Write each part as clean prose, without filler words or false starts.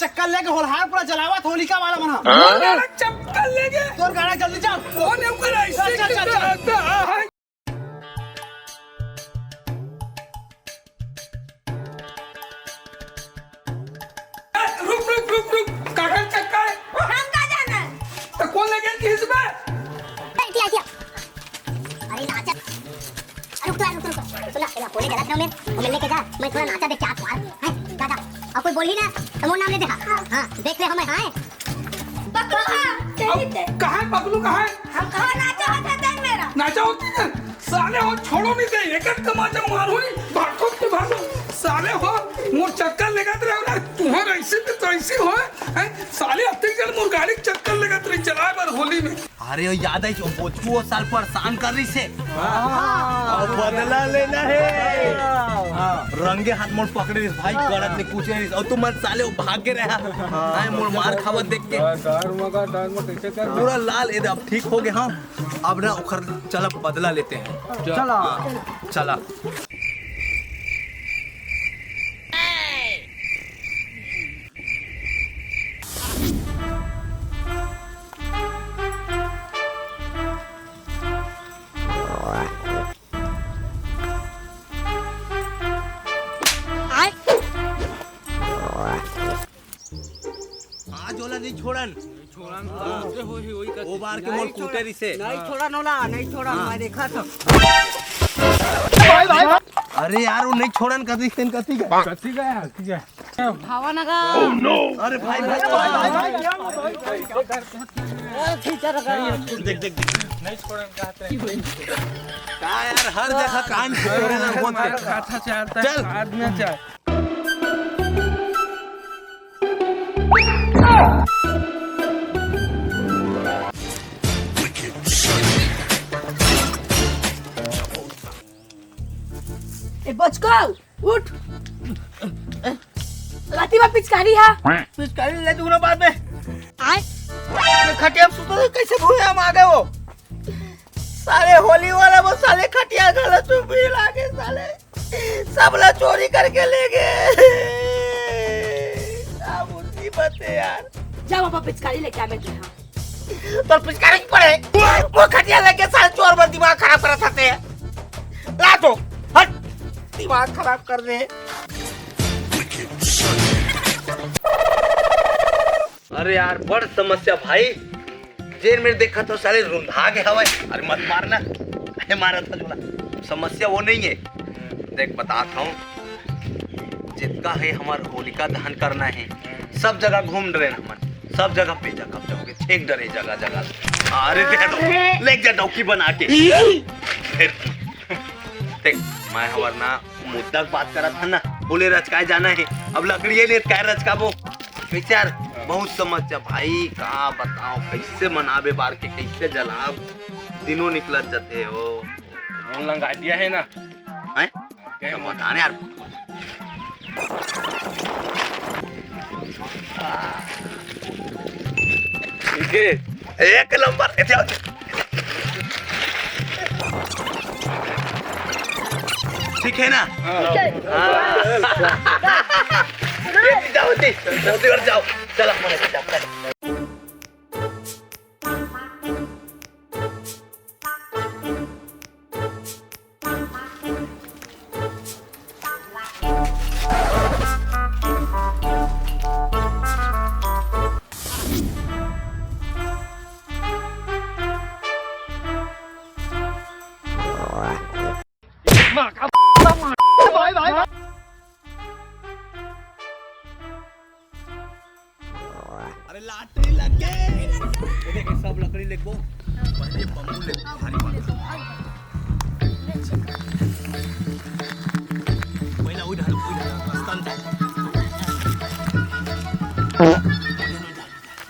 चक्कर लेके होलहार पूरा जलावत होलिका वाला मना गाड़ा चक्कर लेके तोर गाड़ा जल्दी चल कौन है ऊपर ऐसे चल, चल, चल। रुक रुक रुक रुक काका चक्कर हम कहाँ जाना है? तो कौन लेके किस में अरे नाचा रुक सुना बोले गलत ना मैं लेके जा मैं थोड़ा नाचा देख के आप है दादा और कोई बोली ना तो मोर नाम ले देखा हाँ देख ले हमें हाँ पकड़ो कहाँ है पगलू कहाँ है हम कहाँ नाचा होता है मेरा नाचा होती है साले हो छोड़ो नहीं दे एक एक तमाचा मारो नहीं भागो के भागो साले हो मोर चक्कर लगाते रहो ना तुम्हारा ऐसे तो ऐसे हो हैं साले अब तक चल मोर गाड़ी चक्कर लगाते रही चलाए बार होली में अरे वो याद है जो बोचू वो साल परेशान कर रही से अब बदला लेना है। रंगे हाथ मोड़ पकड़े रही भाई गलत नहीं पूछे रही और तुम मत साले वो भाग के रहा हाय मोड़ मार खावत देख के पूरा लाल ये अब ठीक हो गए हाँ अब ना उखर चला बदला लेते हैं चला चला आज वाला नहीं छोड़न वो बार के मोल कूटे रही से नहीं छोड़ा नोला नहीं छोड़ा मैं देखा था अरे यार वो नहीं छोड़न कथी सेन कथी का हवा नगा अरे भाई देख देख नहीं छोड़न का यार हर जगह कान छोड़े ना फोन पे चल आदमी चल ए बचको उठ लाती में पिचकारी है पिचकारी ले दूंगा बाद में आए खटिया में सुतो तो कैसे भूले हम आ गए वो साले होली वाला वो साले खटिया गलत भी लागे साले सब लोग चोरी करके ले गए अब मुसीबत है यार जा पापा पिचकारी लेके आ मैं यहाँ तो पिचकारी की पड़े वो खटिया लेके साले चोर पर दिमाग खराब कर सकते हैं ला तो हट दिमाग खराब कर दे अरे यार बड़ समस्या भाई जेल में देखा तो साले रुंधा के हवा अरे मत मारना अरे मारा था झूला समस्या वो नहीं है देख बताता हूँ जितना है हमारा होलिका दहन करना है सब जगह घूम रहे हम सब जगह पे कब जाओगे छेक डरे जगह जगह अरे दे दो ले जा डौकी बना के फिर देख मैं वरना मुद्दा बात करा था ना बोले रचकाए जाना है अब लकड़ी ले क्या रचकाबो विचार बहुत समस्या भाई का बताओ कैसे मनाबे बार के कैसे जलाब दिनों निकलत जाते हो ऑनलाइन आइडिया है ना हैं क्या बताने यार ठीक है एक नंबर ठीक है ना जाओ जाओ चलो अरे लाटरी लग गए ये देख सब लकड़ी लेगबो पहले बम्बू ले भारी वाला पहिला उधर स्तन था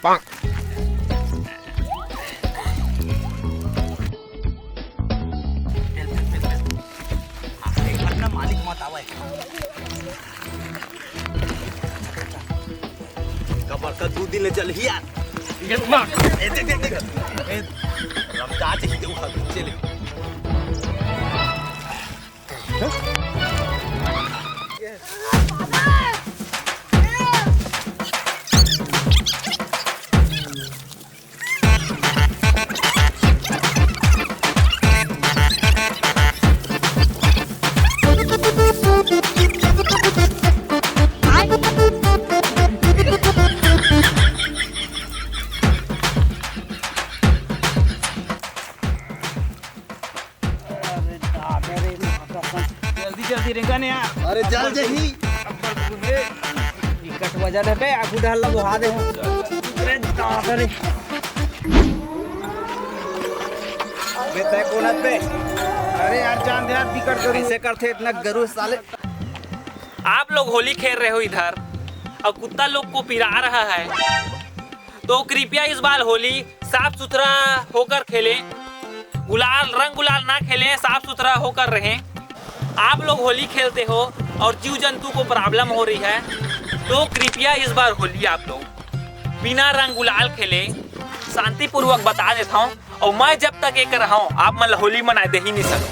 पाक घटना मालिक मत आवे कबर का 2 दिन चल ही यार ये देख रमजान ही दे उठा चले जल्दी रेंगा ने यार अरे जल जही टिकट वजह पे आगू डाल ला बुहा दे अरे का करे बेटे कोनत पे अरे यार जान दे यार टिकट तो कैसे करते इतना गरु साले। आप लोग होली खेल रहे हो इधर और कुत्ता लोग को पिरा रहा है, तो कृपया इस बार होली साफ सुथरा होकर खेलें। रंग गुलाल ना खेलें, साफ सुथरा होकर रहें। आप लोग होली खेलते हो और जीव जंतु को प्रॉब्लम हो रही है, तो कृपया इस बार होली आप लोग बिना रंग गुलाल खेले शांतिपूर्वक बता देता हूँ। और मैं जब तक एक रहा हूँ आप मतलब होली मना दे ही नहीं सकते।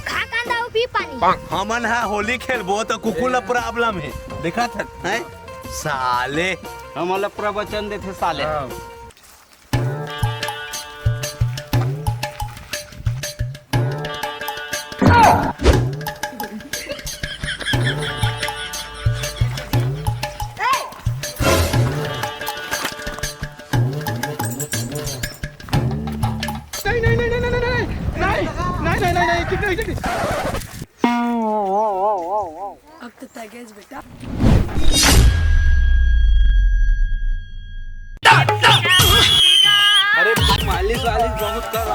खा कांदा और पी पानी। हमन है होली खेलबो तो कुकुल प्रॉब्लम है देखा था है साले। हमला प्रवचन देते साले अब तो तगेज बेटा। अरे मालिश वालिश बहुत कर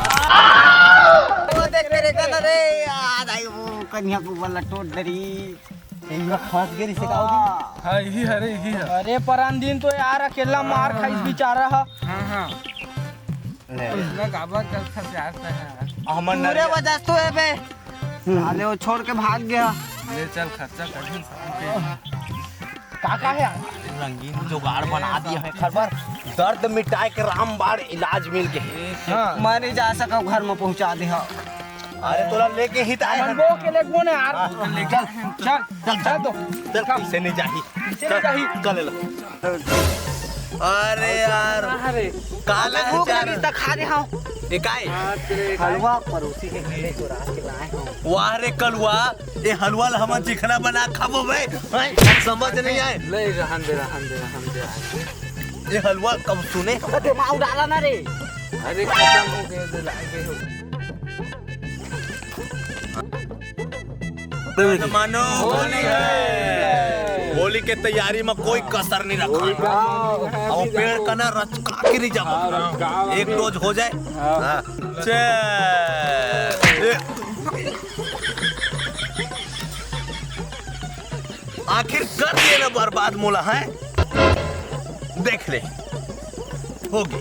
वो देख मेरे कदर रे याद आई वो कन्या को वाला टोट डरी ये फंस गई से काओगी। हाँ यही है रे यही है। अरे परान दिन तो यार अकेला मार खाइस बेचारा है। हाँ इतना गाबर कर जाता है। हमन पूरे वजह तो है बे साले वो छोड़ के भाग गया। ले चल खर्चा कर काका है रंगीन जुगाड़ बना दिया है खबर दर्द मिटाए के रामबाण इलाज मिल के। मैं नहीं जा सका घर में पहुंचा दे। अरे तोरा लेके ही आए हैं। वो के ले कौन है यार चल चल चल तो चल कैसे नहीं जाही चल ले। अरे यार काला भूख लगी तो खा दे हाँ इकाई हलवा पड़ोसी के घरे को रात के लाए हो। वाह रे कलवा ये हलवा ला हम चिकना बना खाबो बे समझ नहीं आए। ले रहन दे ये हलवा कब सुने दिमाग डाला ना रे। अरे खत्म हो गए तो लाए गए मानो होली है। होली के तैयारी में कोई कसर नहीं रखा और पेड़ का ना रचका के नहीं जब एक रोज हो जाए। हाँ। आखिर कर दिए ना बर्बाद मोला है देख ले होगी।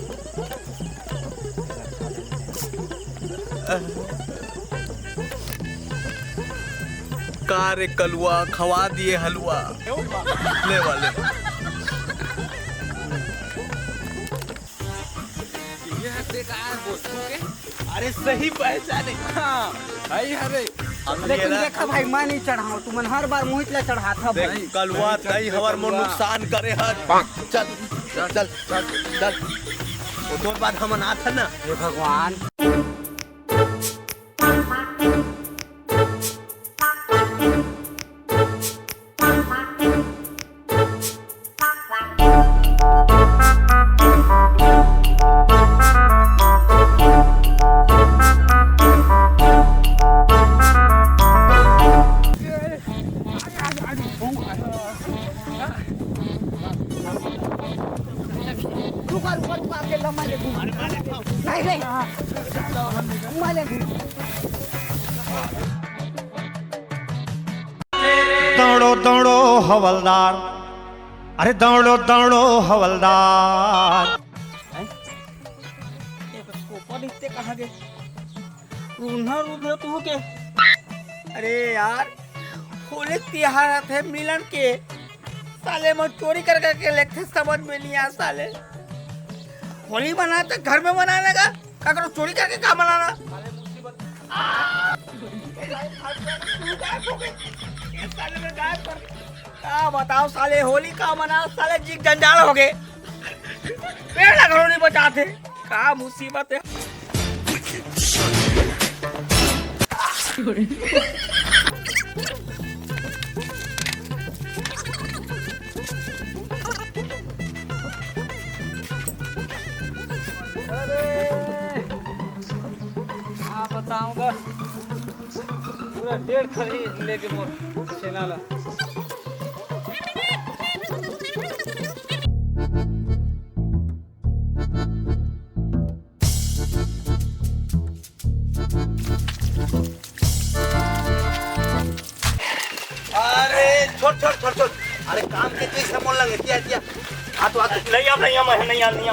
कार कलवा खवा दिए हलवा ले वाले अरे सही पहचाने। हाँ अरे लेकिन देखा भाई मैं नहीं चढ़ाऊं तुमन हर बार मोहित ला चढ़ा था भाई। देख कलवा तई हवर में नुकसान करे हर चल चल चल चल चल तो बाद हम ना था ना हे भगवान दौड़ो दौड़ो हवलदार, अरे दौड़ो दौड़ो हवलदार। अरे यार होली त्योहार थे मिलन के साले में चोरी कर करके लेते समझ में नहीं आ साले। होली मनाते घर में मनाने का क्या करो चोरी करके क्या मनाना। क्या बताओ साले होली का मनाओ साले जी जंजाल हो गए पेड़ घरों नहीं बचाते क्या मुसीबत है। डेढ़ खरी लेके मोर सेना ला अरे छोड़ छोड़ छोड़ छोड़ अरे काम के चीज से मोल लगे क्या आ तो नहीं अब नहीं हम नहीं नहीं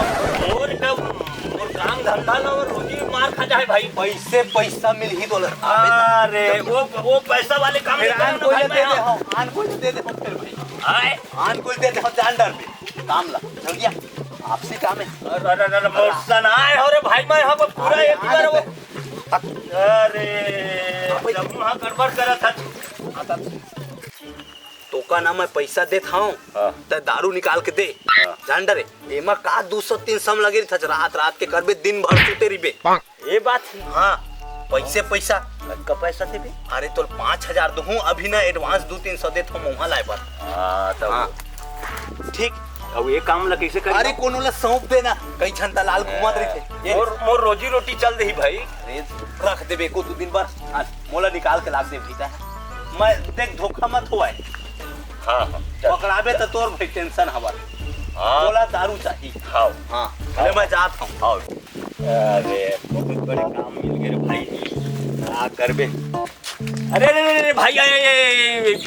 और काम धंधा ना और रोजी मार खा जाए भाई। पैसे पैसा मिल ही डॉलर अरे वो पैसा वाले काम नहीं आन करना कोई भाई दे दे मैं। हम आन कोई दे दे हम फिर भाई आए आन कोई दे दे हम जान डर पे काम ला जल्दी आ आपसे काम है अरे मौसन आए हो रे भाई मैं यहाँ पर पूरा एक बार वो अरे जब वहाँ गड़बड़ करा था तो का ना मैं पैसा देत हूँ तो दारू निकाल के दे जान डरे एमा का 200-300 लगे था रात रात के करबे दिन भर सुते रिबे ये बात है। हाँ पैसे पैसा का पैसा दे भी अरे तो 5,000 दूँ अभी ना एडवांस 200-300 देत हूँ वहाँ लाए पर हाँ तब हाँ ठीक अब ये काम ला कैसे कर अरे कोनो ला सौंप देना कई छंता लाल घुमात रही थे और मोर रोजी रोटी चल रही भाई। अरे रख देबे को 2 दिन बाद मोला निकाल के लाग दे भीता मैं देख धोखा मत होए हाँ हाँ पकड़ाबे तो तोर भाई टेंशन हवा हाँ बोला दारू चाहिए हाँ हाँ अरे मैं जात हूँ हाँ अरे बहुत बड़े काम मिल गए रे भाई क्या करबे। अरे अरे भाई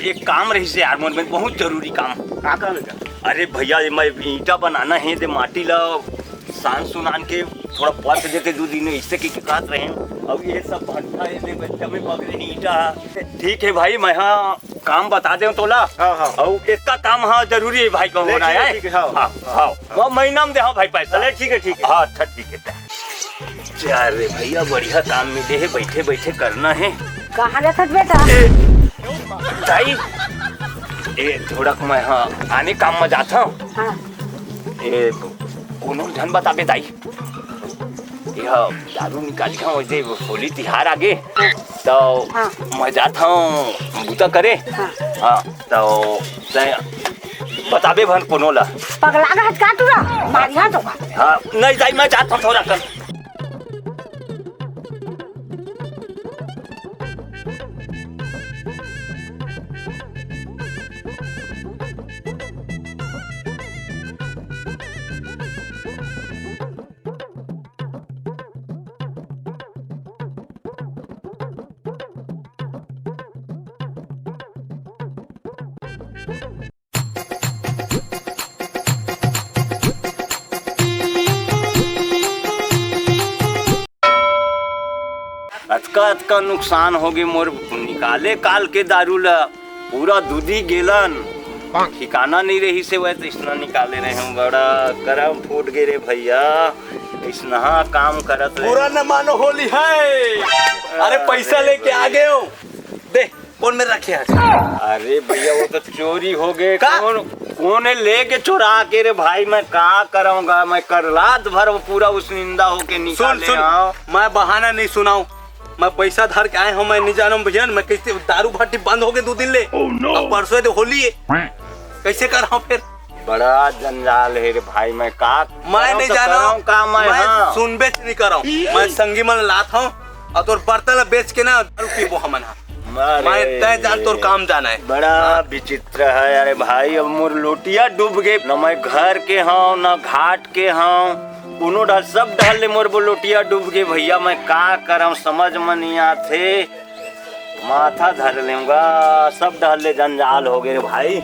एक काम रही से यार मन में बहुत जरूरी काम क्या काम है। अरे भैया मैं ईटा बनाना है दे माटी ला सान सुनान के थोड़ा पथ देते 2 दिन इससे की कहत रहे अब ये सब भट्टा है दे बच्चा में पकड़े नहीं ईटा ठीक है भाई मैं हाँ काम बता दे तोला और इसका काम हाँ जरूरी है भाई को होना है। हाँ हाँ वो महीना में दे हाँ भाई पैसा ठीक है हाँ अच्छा ठीक है। अरे भैया बढ़िया काम मिले है बैठे बैठे करना है। कहाँ रहता बेटा ताई ए थोड़ा मैं हाँ आने काम में जाता हूँ हाँ ए कोनो धन बताबे ताई यह दारू निकाली हूँ वैसे होली तिहार आगे तो मैं जाता हूँ बूता करे हाँ तो बताबे भन कोनो ला पगला गया का तुरा मारिया तो हाँ नहीं जाई मैं जाता हूँ थोड़ा कर अतका नुकसान हो गए मोर निकाले काल के दारू ला पूरा दूधी गेलन ठिकाना नहीं रही से वह तो इसना निकाले रहे हम बड़ा करम फूट गए रे भैया इसना काम करत रहे। पूरा न मानो होली है अरे पैसा लेके आ गए हो दे कौन में रखे अरे भैया वो तो चोरी हो गए कौन लेके चुरा के रे भाई मैं क्या करूँगा मैं कर रात भर वो पूरा उस निंदा होके निकाले। सुन मैं बहाना नहीं सुनाऊं मैं पैसा धर के आए हूँ मैं नहीं जानू भैया मैं कैसे दारू भट्टी बंद हो गए 2 दिन ले अब परसों तो होली है कैसे कर रहा हूँ फिर बड़ा जंजाल है रे भाई मैं का मैं नहीं जाना का मैं हाँ। सुन बेच नहीं कर रहा हूँ मैं संगी मन लात हूँ और तोर बर्तन बेच के ना पीबो हम मैं तय जान तोर काम जाना है। बड़ा विचित्र है अरे भाई अब मोर लोटिया डूब गए न मैं घर के हूँ न घाट के हूँ कोनो डाल सब डाल ले मोर बोलोटिया डूब गए भैया मैं का करम समझ में नहीं आते माथा धर लूंगा सब डाल ले जंजाल हो गए भाई।